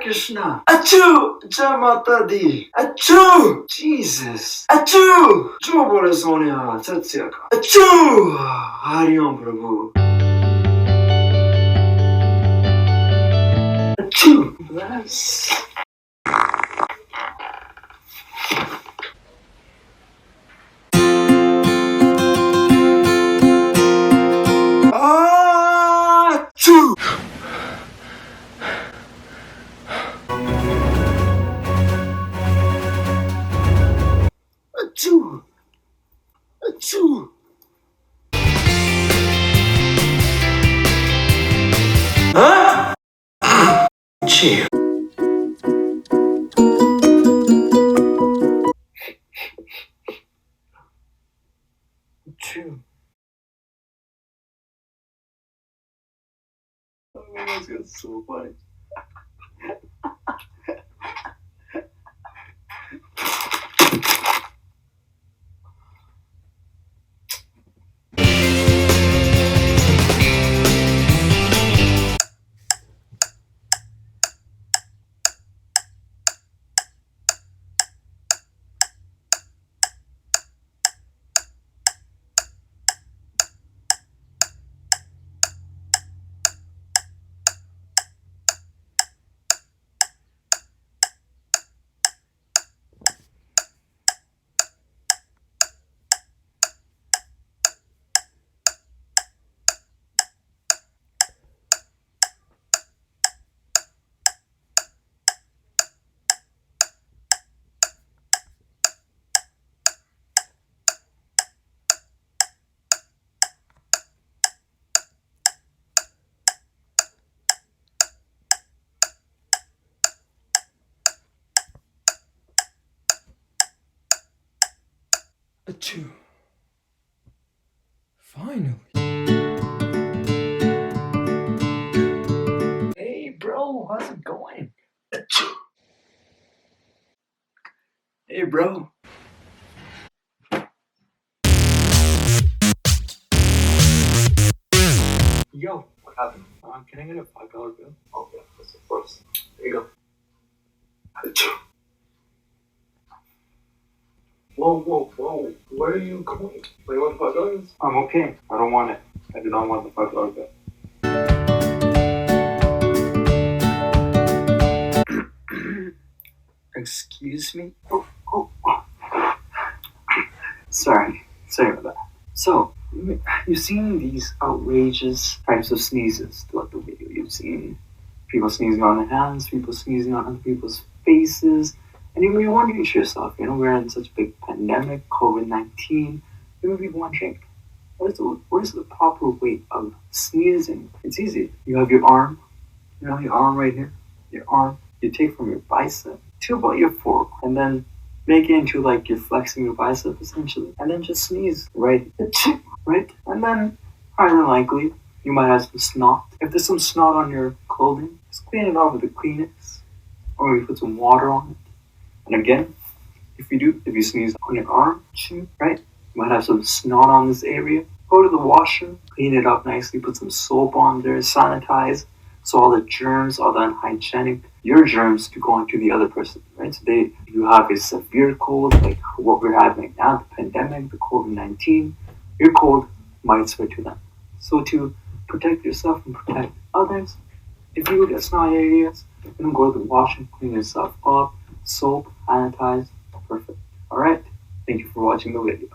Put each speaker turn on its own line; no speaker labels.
Krishna. Achoo! Jai Mata Di. Achoo! Jesus. Achoo! Jo bole sonia. Satyaka. Achoo! Hari Om Prabhu. Achoo! Bless. Achoo! Achoo! Achoo! Huh? Achoo! Achoo! Oh, that's so funny. Achoo. Finally. Hey bro, how's it going? Achoo. Hey bro. Yo, what happened? Can I get a $5 bill? Oh yeah, yes, of course. There you go. Achoo. Whoa. Where are you going? Wait, you want $5? I'm okay. I don't want it. I do not want the $5 bill. Excuse me? Oh. Sorry about that. So, you've seen these outrageous types of sneezes throughout the video. You've seen people sneezing on their hands, people sneezing on other people's faces, and you may be wondering to yourself, we're in such a big pandemic, COVID-19, you may be wondering, what is the proper way of sneezing? It's easy. You have your arm, your arm right here, your arm, you take from your bicep to about your forearm, and then make it into like you're flexing your bicep essentially, and then just sneeze, right? And then, highly likely, you might have some snot. If there's some snot on your clothing, just clean it off with a Kleenex, or maybe put some water on it. And again, if you sneeze on your arm, right? You might have some snot on this area. Go to the washer, clean it up nicely, put some soap on there, sanitize, so all the germs, all the unhygienic, your germs to go onto the other person, right? So you have a severe cold, like what we're having right now, the pandemic, the COVID-19, your cold might spread to them. So to protect yourself and protect others, if you get snot areas, go to the washroom, clean yourself up, soap, sanitize, perfect. Alright, thank you for watching the video.